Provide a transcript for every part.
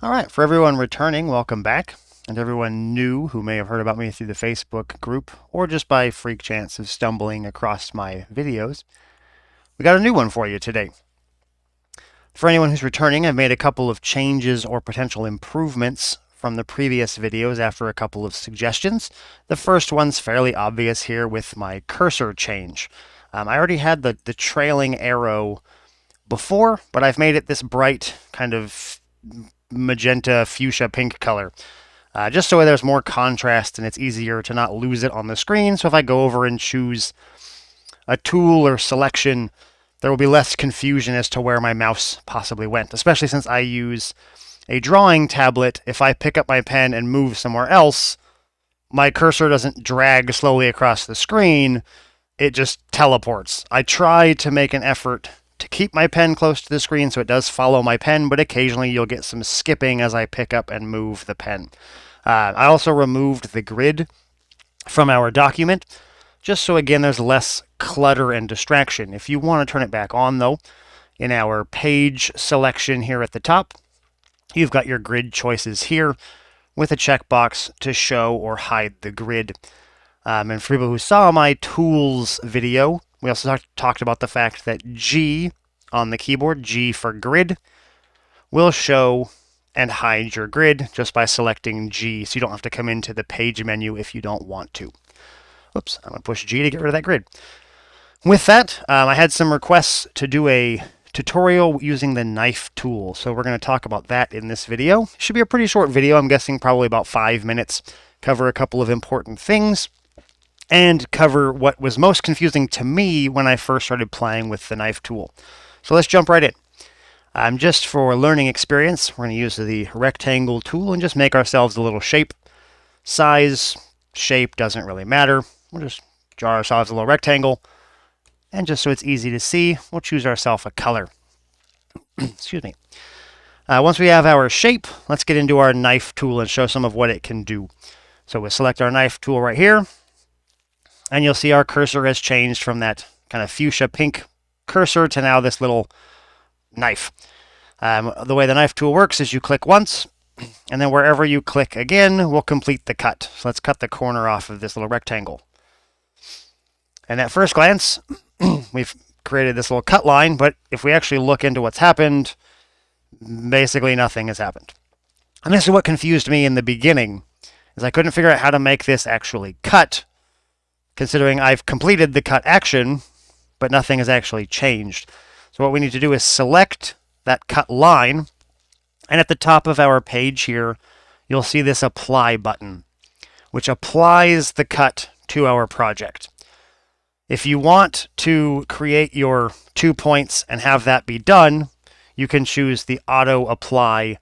All right, for everyone returning, welcome back. And everyone new who may have heard about me through the Facebook group or just by freak chance of stumbling across my videos, we got a new one for you today. For anyone who's returning, I've made a couple of changes or potential improvements from the previous videos after a couple of suggestions. The first one's fairly obvious here with my cursor change. I already had the trailing arrow before, but I've made it this bright kind of magenta fuchsia pink color. Just so there's more contrast and it's easier to not lose it on the screen. So if I go over and choose a tool or selection, there will be less confusion as to where my mouse possibly went, especially since I use a drawing tablet. If I pick up my pen and move somewhere else, my cursor doesn't drag slowly across the screen, it just teleports. I try to make an effort to keep my pen close to the screen so it does follow my pen, but occasionally you'll get some skipping as I pick up and move the pen. I also removed the grid from our document, just so again there's less clutter and distraction. If you want to turn it back on though, in our page selection here at the top, you've got your grid choices here with a checkbox to show or hide the grid. And for people who saw my tools video, we also talked about the fact that G on the keyboard, G for grid, will show and hide your grid just by selecting G, so you don't have to come into the page menu if you don't want to. Oops, I'm going to push G to get rid of that grid. With that, I had some requests to do a tutorial using the knife tool, so we're going to talk about that in this video. It should be a pretty short video, I'm guessing probably about 5 minutes, cover a couple of important things, and cover what was most confusing to me when I first started playing with the knife tool. So let's jump right in. Just for learning experience, we're going to use the rectangle tool and just make ourselves a little shape. Size, shape doesn't really matter. We'll just draw ourselves a little rectangle. And just so it's easy to see, we'll choose ourselves a color. Excuse me. Once we have our shape, let's get into our knife tool and show some of what it can do. So we'll select our knife tool right here. And you'll see our cursor has changed from that kind of fuchsia pink cursor to now this little knife. The way the knife tool works is you click once, and then wherever you click again will complete the cut. So let's cut the corner off of this little rectangle. And at first glance, we've created this little cut line, but if we actually look into what's happened, basically nothing has happened. And this is what confused me in the beginning, is I couldn't figure out how to make this actually cut, considering I've completed the cut action, but nothing has actually changed. So what we need to do is select that cut line, and at the top of our page here, you'll see this apply button, which applies the cut to our project. If you want to create your 2 points and have that be done, you can choose the auto apply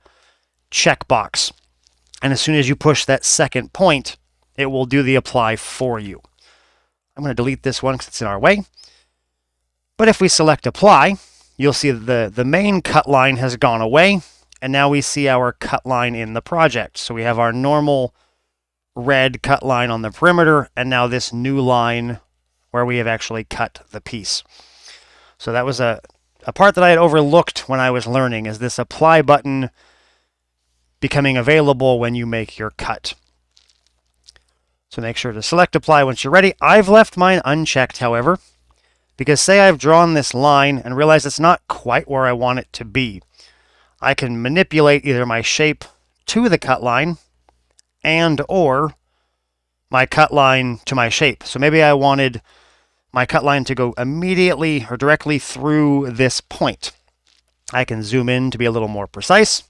checkbox. And as soon as you push that second point, it will do the apply for you. I'm going to delete this one because it's in our way. But if we select apply, you'll see the main cut line has gone away, and now we see our cut line in the project. So we have our normal red cut line on the perimeter, and now this new line where we have actually cut the piece. So that was a part that I had overlooked when I was learning, is this apply button becoming available when you make your cut. So make sure to select apply once you're ready. I've left mine unchecked, however, because say I've drawn this line and realize it's not quite where I want it to be. I can manipulate either my shape to the cut line and or my cut line to my shape. So maybe I wanted my cut line to go immediately or directly through this point. I can zoom in to be a little more precise,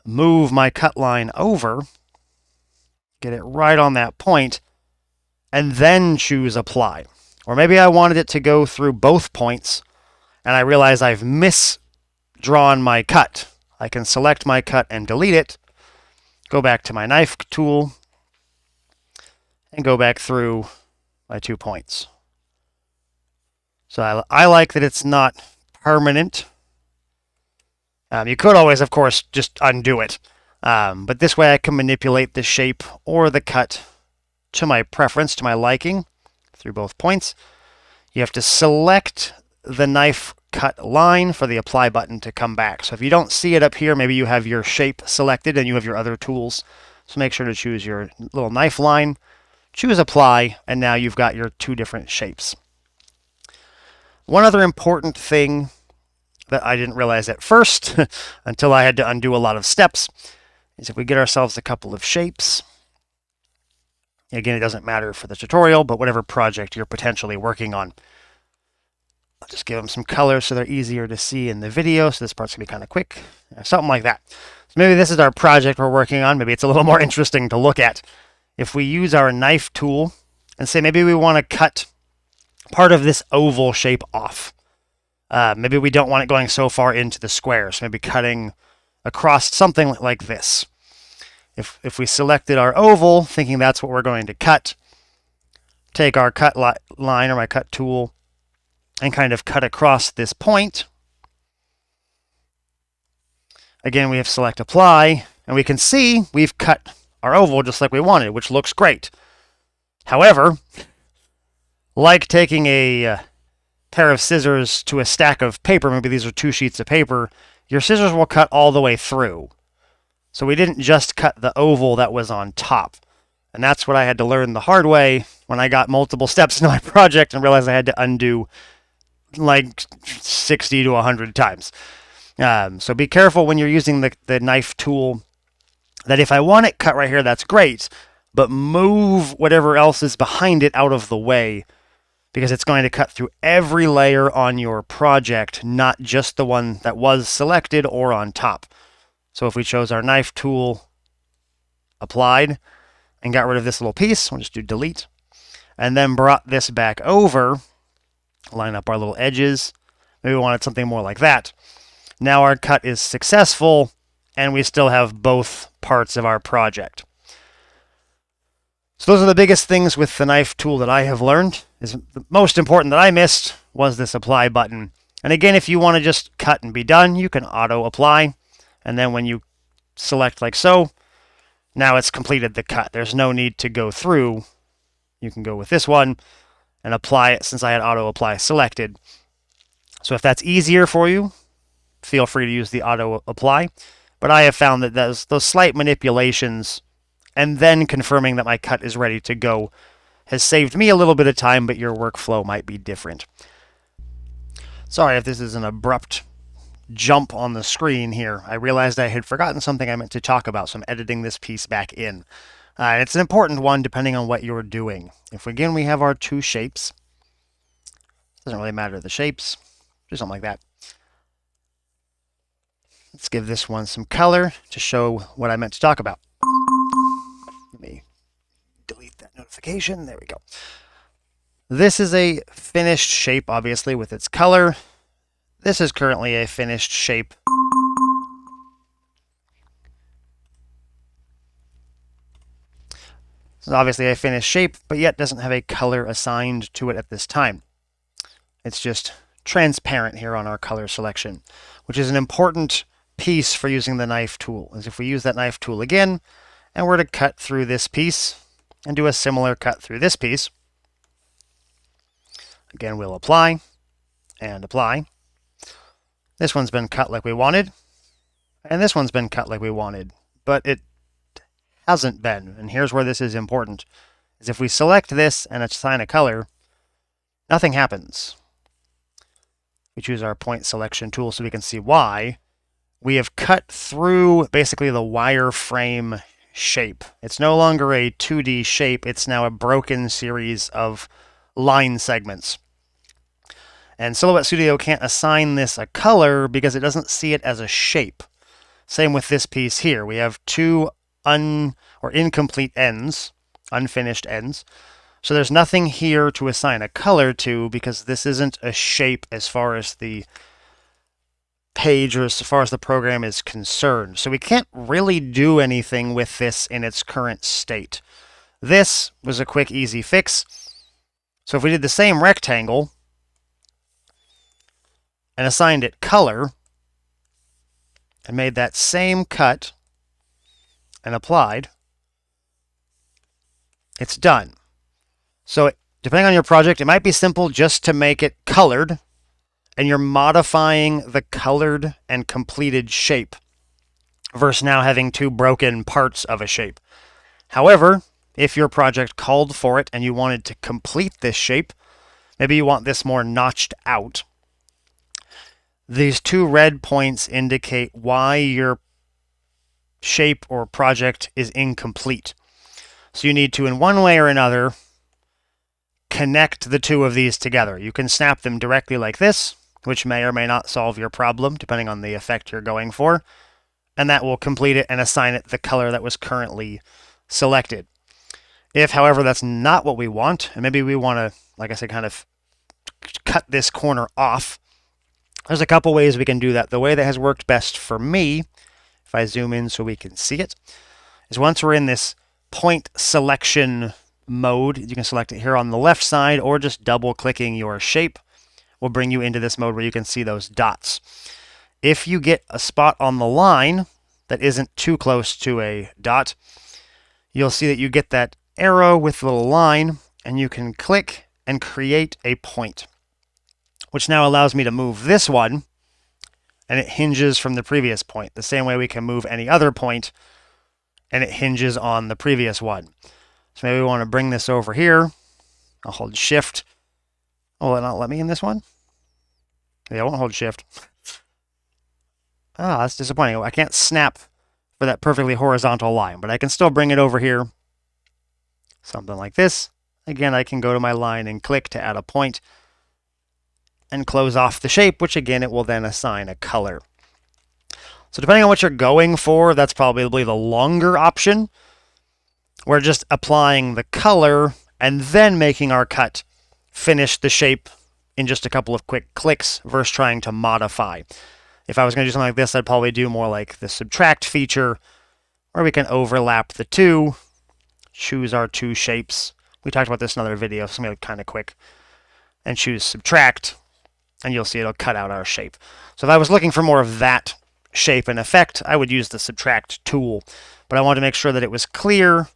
move my cut line over, get it right on that point, and then choose apply. Or maybe I wanted it to go through both points, and I realize I've misdrawn my cut. I can select my cut and delete it, go back to my knife tool, and go back through my 2 points. So I like that it's not permanent. You could always, of course, just undo it. But this way I can manipulate the shape or the cut to my preference, to my liking, through both points. You have to select the knife cut line for the apply button to come back. So if you don't see it up here, maybe you have your shape selected and you have your other tools. So make sure to choose your little knife line, choose apply, and now you've got your two different shapes. One other important thing that I didn't realize at first until I had to undo a lot of steps is if we get ourselves a couple of shapes. Again, it doesn't matter for the tutorial, but whatever project you're potentially working on. I'll just give them some colors so they're easier to see in the video, so this part's going to be kind of quick. Something like that. So maybe this is our project we're working on. Maybe it's a little more interesting to look at. If we use our knife tool and say maybe we want to cut part of this oval shape off. Maybe we don't want it going so far into the square, so maybe cutting across something like this. If we selected our oval, thinking that's what we're going to cut, take our cut line or my cut tool and kind of cut across this point. Again, we have select apply, and we can see we've cut our oval just like we wanted, which looks great. However, like taking a pair of scissors to a stack of paper, maybe these are 2 sheets of paper, your scissors will cut all the way through. So we didn't just cut the oval that was on top. And that's what I had to learn the hard way when I got multiple steps into my project and realized I had to undo like 60 to 100 times. So be careful when you're using the knife tool that if I want it cut right here, that's great, but move whatever else is behind it out of the way, because it's going to cut through every layer on your project, not just the one that was selected or on top. So if we chose our knife tool, applied, and got rid of this little piece, we'll just do delete, and then brought this back over, line up our little edges, maybe we wanted something more like that. Now our cut is successful, and we still have both parts of our project. So those are the biggest things with the knife tool that I have learned. The most important that I missed was this apply button. And again, if you want to just cut and be done, you can auto apply. And then when you select like so, now it's completed the cut. There's no need to go through. You can go with this one and apply it since I had auto apply selected. So if that's easier for you, feel free to use the auto apply. But I have found that those slight manipulations and then confirming that my cut is ready to go has saved me a little bit of time, but your workflow might be different. Sorry if this is an abrupt jump on the screen here. I realized I had forgotten something I meant to talk about, so I'm editing this piece back in. It's an important one depending on what you're doing. If again we have our 2 shapes, doesn't really matter the shapes, do something like that. Let's give this one some color to show what I meant to talk about. Let me delete that notification. There we go. This is a finished shape, obviously, with its color. This is currently a finished shape. This is obviously a finished shape, but yet doesn't have a color assigned to it at this time. It's just transparent here on our color selection, which is an important piece for using the knife tool. As if we use that knife tool again, and we're to cut through this piece and do a similar cut through this piece. Again, we'll apply and apply. This one's been cut like we wanted, and this one's been cut like we wanted, but it hasn't been. And here's where this is important, is if we select this and assign a color, nothing happens. We choose our point selection tool so we can see why. We have cut through basically the wireframe shape. It's no longer a 2D shape, it's now a broken series of line segments. And Silhouette Studio can't assign this a color because it doesn't see it as a shape. Same with this piece here. We have 2 incomplete ends, unfinished ends. So there's nothing here to assign a color to because this isn't a shape as far as the page or as far as the program is concerned. So we can't really do anything with this in its current state. This was a quick, easy fix. So if we did the same rectangle and assigned it color and made that same cut and applied, it's done. So depending on your project, it might be simple just to make it colored and you're modifying the colored and completed shape versus now having two broken parts of a shape. However, if your project called for it and you wanted to complete this shape, maybe you want this more notched out, these two red points indicate why your shape or project is incomplete. So you need to, in one way or another, connect the two of these together. You can snap them directly like this, which may or may not solve your problem, depending on the effect you're going for, and that will complete it and assign it the color that was currently selected. If, however, that's not what we want, and maybe we want to, like I said, kind of cut this corner off, there's a couple ways we can do that. The way that has worked best for me, if I zoom in so we can see it, is once we're in this point selection mode, you can select it here on the left side, or just double clicking your shape will bring you into this mode where you can see those dots. If you get a spot on the line that isn't too close to a dot, you'll see that you get that arrow with the little line, and you can click and create a point, which now allows me to move this one, and it hinges from the previous point, the same way we can move any other point, and it hinges on the previous one. So maybe we want to bring this over here. I'll hold Shift. Oh, will it not let me in this one? Yeah, I won't hold Shift. Ah, that's disappointing. I can't snap for that perfectly horizontal line, but I can still bring it over here. Something like this. Again, I can go to my line and click to add a point and close off the shape, which again, it will then assign a color. So depending on what you're going for, that's probably the longer option. We're just applying the color and then making our cut finish the shape in just a couple of quick clicks versus trying to modify. If I was going to do something like this, I'd probably do more like the subtract feature, where we can overlap the two, choose our two shapes. We talked about this in another video, so something kind of quick, and choose subtract, and you'll see it'll cut out our shape. So if I was looking for more of that shape and effect, I would use the subtract tool. But I wanted to make sure that it was clear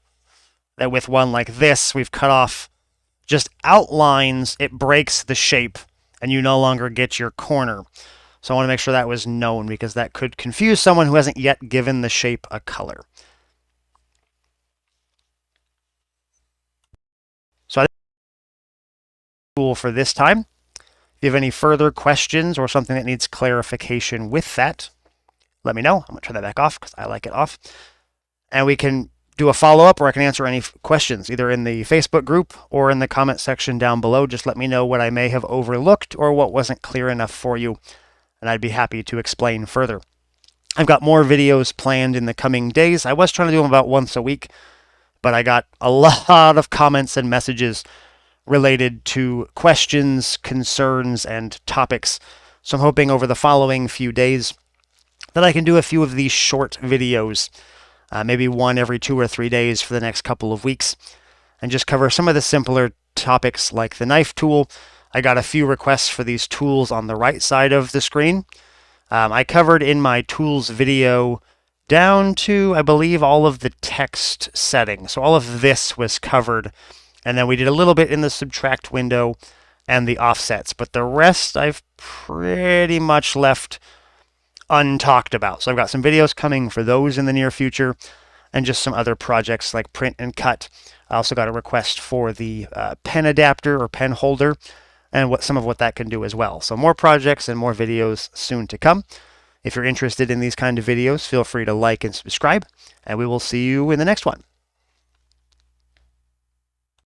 that with one like this, we've cut off just outlines, it breaks the shape, and you no longer get your corner. So I want to make sure that was known, because that could confuse someone who hasn't yet given the shape a color. So I think that's cool for this time. If you have any further questions or something that needs clarification with that, let me know. I'm going to turn that back off because I like it off. And we can do a follow-up, or I can answer any questions either in the Facebook group or in the comment section down below. Just let me know what I may have overlooked or what wasn't clear enough for you, and I'd be happy to explain further. I've got more videos planned in the coming days. I was trying to do them about once a week, but I got a lot of comments and messages related to questions, concerns, and topics. So I'm hoping over the following few days that I can do a few of these short videos, maybe one every 2 or 3 days for the next couple of weeks, and just cover some of the simpler topics like the knife tool. I got a few requests for these tools on the right side of the screen. I covered in my tools video down to, I believe, all of the text settings. So all of this was covered. And then we did a little bit in the subtract window and the offsets. But the rest I've pretty much left untalked about. So I've got some videos coming for those in the near future, and just some other projects like print and cut. I also got a request for the pen adapter or pen holder, and some of what that can do as well. So more projects and more videos soon to come. If you're interested in these kind of videos, feel free to like and subscribe, and we will see you in the next one.